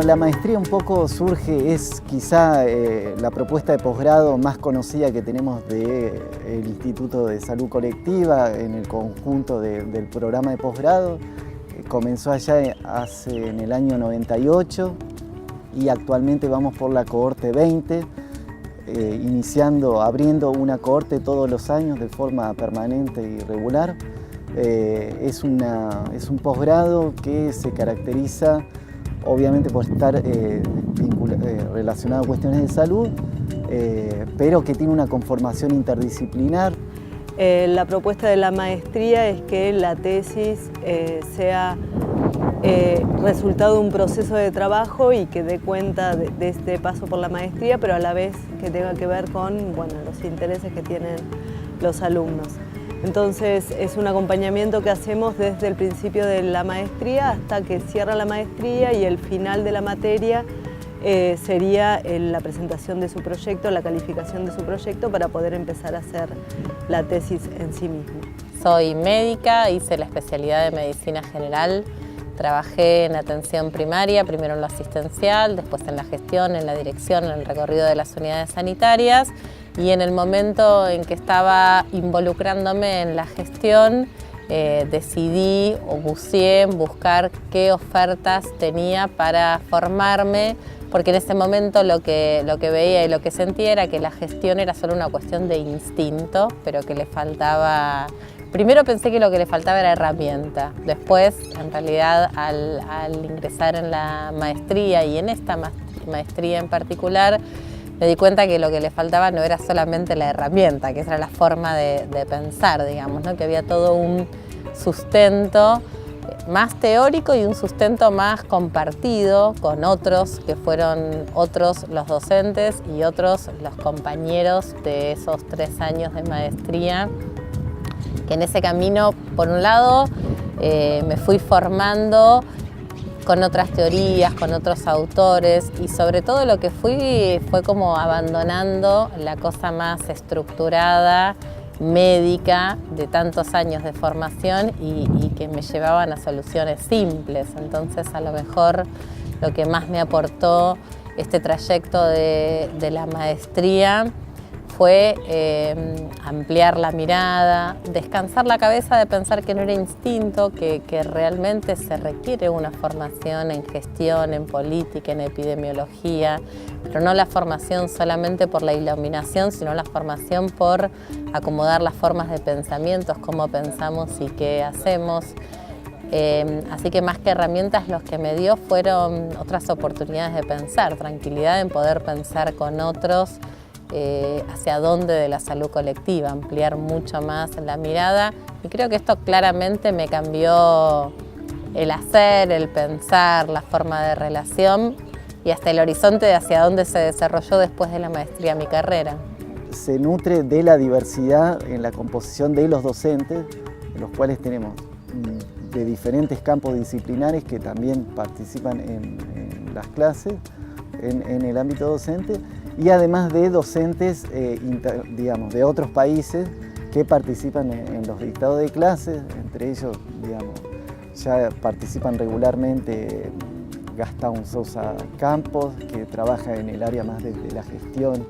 Bueno, la maestría un poco surge, es quizá la propuesta de posgrado más conocida que tenemos del Instituto de Salud Colectiva en el conjunto del programa de posgrado. Comenzó allá en el año 98 y actualmente vamos por la cohorte 20, abriendo una cohorte todos los años de forma permanente y regular. Es un posgrado que se caracteriza obviamente por estar relacionado a cuestiones de salud, pero que tiene una conformación interdisciplinar. La propuesta de la maestría es que la tesis sea resultado de un proceso de trabajo y que dé cuenta de este paso por la maestría, pero a la vez que tenga que ver con los intereses que tienen los alumnos. Entonces es un acompañamiento que hacemos desde el principio de la maestría hasta que cierra la maestría, y el final de la materia sería la presentación de su proyecto, la calificación de su proyecto para poder empezar a hacer la tesis en sí misma. Soy médica, hice la especialidad de medicina general, trabajé en atención primaria, primero en lo asistencial, después en la gestión, en la dirección, en el recorrido de las unidades sanitarias, y en el momento en que estaba involucrándome en la gestión decidí o buceé en buscar qué ofertas tenía para formarme, porque en ese momento lo que veía y lo que sentía era que la gestión era solo una cuestión de instinto, pero que le faltaba. Primero pensé que lo que le faltaba era herramienta. Después, en realidad, al ingresar en la maestría y en esta maestría en particular, me di cuenta que lo que le faltaba no era solamente la herramienta, que esa era la forma de pensar, digamos, ¿no? Que había todo un sustento más teórico y un sustento más compartido con otros, que fueron otros los docentes y otros los compañeros de esos 3 años de maestría, que en ese camino, por un lado, me fui formando con otras teorías, con otros autores, y sobre todo lo que fue como abandonando la cosa más estructurada, médica, de tantos años de formación y que me llevaban a soluciones simples. Entonces, a lo mejor lo que más me aportó este trayecto de la maestría fue ampliar la mirada, descansar la cabeza de pensar que no era instinto, que realmente se requiere una formación en gestión, en política, en epidemiología, pero no la formación solamente por la iluminación, sino la formación por acomodar las formas de pensamientos, cómo pensamos y qué hacemos. Así que más que herramientas, los que me dio fueron otras oportunidades de pensar, tranquilidad en poder pensar con otros, hacia dónde de la salud colectiva, ampliar mucho más la mirada, y creo que esto claramente me cambió el hacer, el pensar, la forma de relación y hasta el horizonte de hacia dónde se desarrolló después de la maestría mi carrera. Se nutre de la diversidad en la composición de los docentes, en los cuales tenemos de diferentes campos disciplinares que también participan en las clases, en el ámbito docente, y además de docentes de otros países que participan en los dictados de clases. Entre ellos, ya participan regularmente Gastón Sousa Campos, que trabaja en el área más de la gestión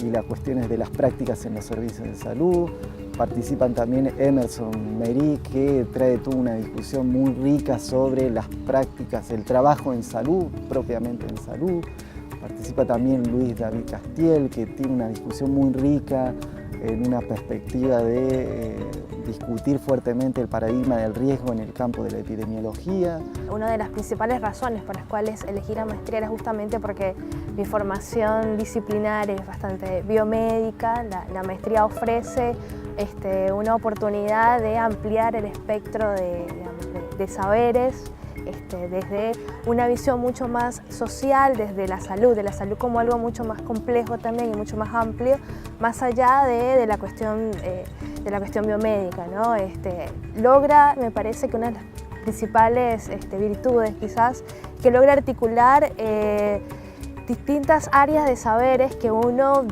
y las cuestiones de las prácticas en los servicios de salud. Participan también Emerson Merí, que trae toda una discusión muy rica sobre las prácticas, el trabajo en salud, propiamente en salud. Participa también Luis David Castiel, que tiene una discusión muy rica en una perspectiva de discutir fuertemente el paradigma del riesgo en el campo de la epidemiología. Una de las principales razones por las cuales elegí la maestría era justamente porque mi formación disciplinar es bastante biomédica. La maestría ofrece una oportunidad de ampliar el espectro de saberes, desde una visión mucho más social, desde la salud como algo mucho más complejo también y mucho más amplio, más allá de la cuestión biomédica, ¿no? Logra, me parece que una de las principales virtudes quizás, que logra articular distintas áreas de saberes que uno,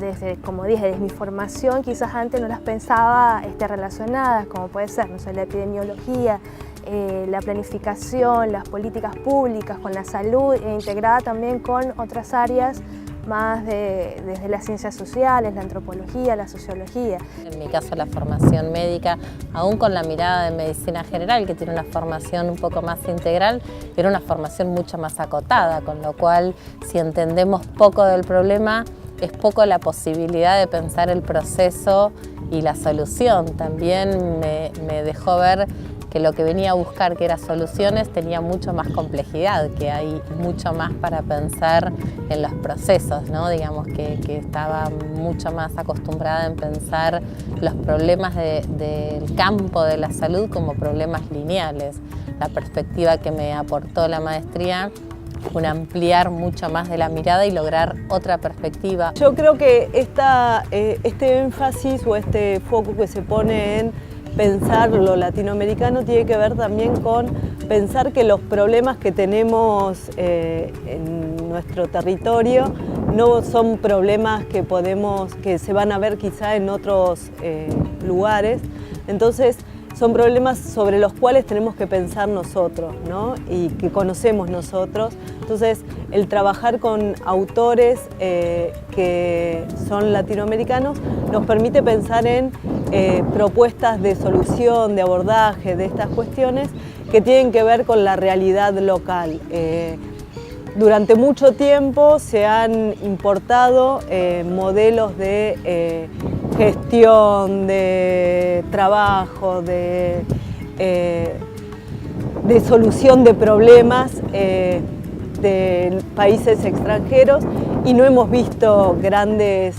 como dije, desde mi formación quizás antes no las pensaba relacionadas, como puede ser, no sé, la epidemiología, la planificación, las políticas públicas con la salud e integrada también con otras áreas más desde las ciencias sociales, la antropología, la sociología. En mi caso la formación médica, aún con la mirada de medicina general, que tiene una formación un poco más integral, era una formación mucho más acotada, con lo cual si entendemos poco del problema, es poco la posibilidad de pensar el proceso y la solución. También me dejó ver que lo que venía a buscar, que eran soluciones, tenía mucho más complejidad, que hay mucho más para pensar en los procesos, ¿no? Digamos que estaba mucho más acostumbrada en pensar los problemas del campo de la salud como problemas lineales. La perspectiva que me aportó la maestría fue ampliar mucho más de la mirada y lograr otra perspectiva. Yo creo que este énfasis o este foco que se pone en pensar lo latinoamericano tiene que ver también con pensar que los problemas que tenemos en nuestro territorio no son problemas que se van a ver quizá en otros lugares. Entonces, son problemas sobre los cuales tenemos que pensar nosotros, ¿no? Y que conocemos nosotros. Entonces, el trabajar con autores que son latinoamericanos nos permite pensar en propuestas de solución, de abordaje de estas cuestiones que tienen que ver con la realidad local. Durante mucho tiempo se han importado modelos de gestión, de trabajo, de solución de problemas de países extranjeros y no hemos visto grandes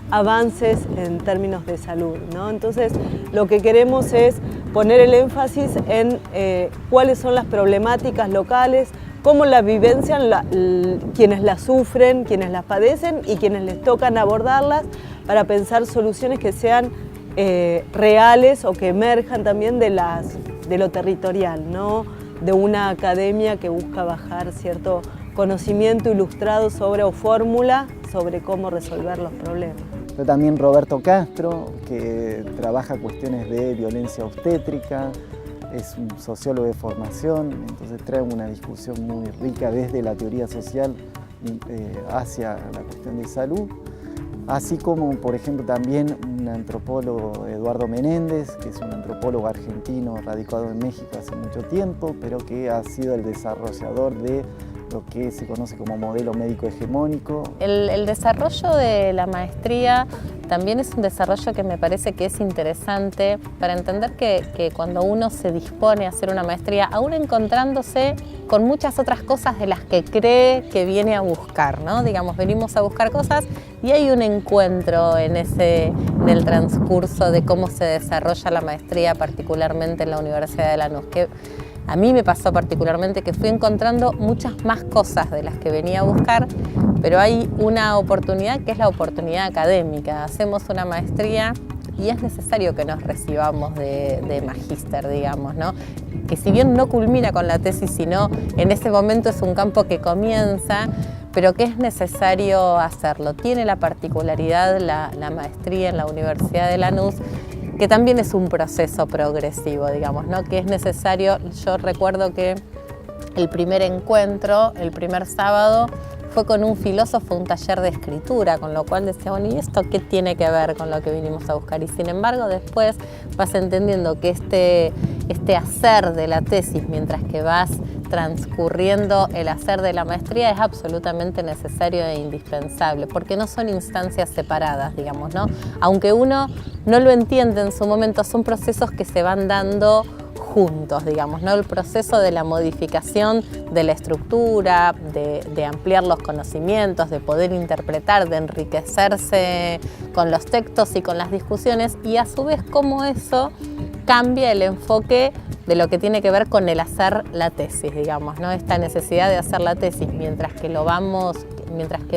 avances en términos de salud, ¿no? Entonces, lo que queremos es poner el énfasis en cuáles son las problemáticas locales, cómo la vivencian quienes las sufren, quienes las padecen y quienes les tocan abordarlas para pensar soluciones que sean reales o que emerjan también de lo territorial, ¿no? De una academia que busca bajar cierto conocimiento ilustrado sobre o fórmula sobre cómo resolver los problemas. Pero también Roberto Castro, que trabaja cuestiones de violencia obstétrica, es un sociólogo de formación, entonces trae una discusión muy rica desde la teoría social hacia la cuestión de salud. Así como, por ejemplo, también un antropólogo, Eduardo Menéndez, que es un antropólogo argentino radicado en México hace mucho tiempo, pero que ha sido el desarrollador de lo que se conoce como modelo médico hegemónico. El desarrollo de la maestría también es un desarrollo que me parece que es interesante para entender que cuando uno se dispone a hacer una maestría, aún encontrándose con muchas otras cosas de las que cree que viene a buscar, ¿no? Digamos, venimos a buscar cosas y hay un encuentro en el transcurso de cómo se desarrolla la maestría, particularmente en la Universidad de Lanús, que a mí me pasó particularmente que fui encontrando muchas más cosas de las que venía a buscar, pero hay una oportunidad que es la oportunidad académica. Hacemos una maestría y es necesario que nos recibamos de magíster, digamos, ¿no? Que si bien no culmina con la tesis, sino en ese momento es un campo que comienza, pero que es necesario hacerlo. Tiene la particularidad la maestría en la Universidad de Lanús, que también es un proceso progresivo, digamos, ¿no? Que es necesario. Yo recuerdo que el primer encuentro, el primer sábado, fue con un filósofo, un taller de escritura, con lo cual decía, bueno, ¿y esto qué tiene que ver con lo que vinimos a buscar? Y sin embargo, después vas entendiendo que este hacer de la tesis, mientras que vas transcurriendo el hacer de la maestría, es absolutamente necesario e indispensable, porque no son instancias separadas, digamos, ¿no? Aunque uno no lo entiende en su momento, son procesos que se van dando juntos, digamos, ¿no? El proceso de la modificación de la estructura, de ampliar los conocimientos, de poder interpretar, de enriquecerse con los textos y con las discusiones, y a su vez cómo eso cambia el enfoque de lo que tiene que ver con el hacer la tesis, digamos, ¿no? Esta necesidad de hacer la tesis mientras que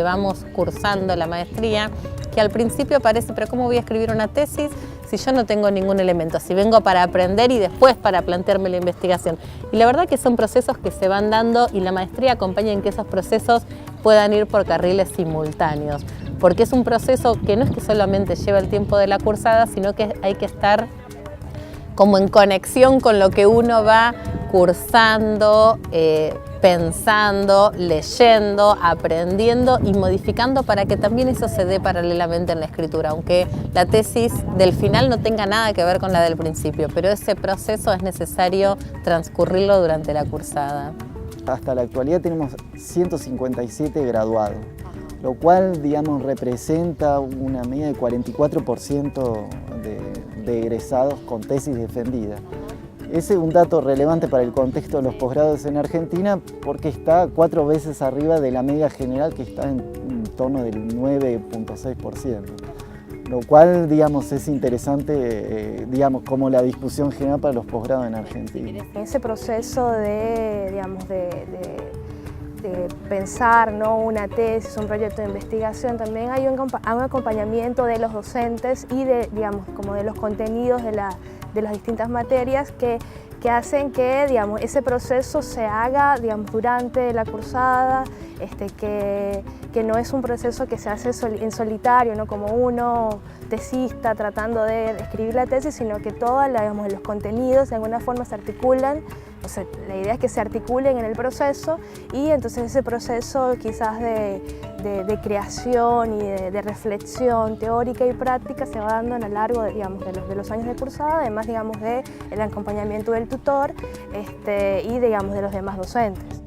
vamos cursando la maestría, que al principio parece, pero ¿cómo voy a escribir una tesis si yo no tengo ningún elemento? Si vengo para aprender y después para plantearme la investigación. Y la verdad que son procesos que se van dando y la maestría acompaña en que esos procesos puedan ir por carriles simultáneos, porque es un proceso que no es que solamente lleva el tiempo de la cursada, sino que hay que estar como en conexión con lo que uno va cursando, pensando, leyendo, aprendiendo y modificando para que también eso se dé paralelamente en la escritura, aunque la tesis del final no tenga nada que ver con la del principio, pero ese proceso es necesario transcurrirlo durante la cursada. Hasta la actualidad tenemos 157 graduados, lo cual, digamos, representa una media de 44% de egresados con tesis defendida. Ese es un dato relevante para el contexto de los posgrados en Argentina porque está 4 veces arriba de la media general, que está en torno del 9.6%. Lo cual, digamos, es interesante, digamos, como la discusión general para los posgrados en Argentina. Ese proceso de, digamos, de pensar, ¿no?, una tesis, un proyecto de investigación, también hay un acompañamiento de los docentes y digamos, como de los contenidos de las distintas materias que hacen que, digamos, ese proceso se haga, digamos, durante la cursada, que no es un proceso que se hace en solitario, ¿no?, como uno tesista tratando de escribir la tesis, sino que todos, digamos, los contenidos de alguna forma se articulan. O sea, la idea es que se articulen en el proceso y entonces ese proceso quizás de creación y de reflexión teórica y práctica se va dando a lo largo de los años de cursada, además, digamos, del acompañamiento del tutor y, digamos, de los demás docentes.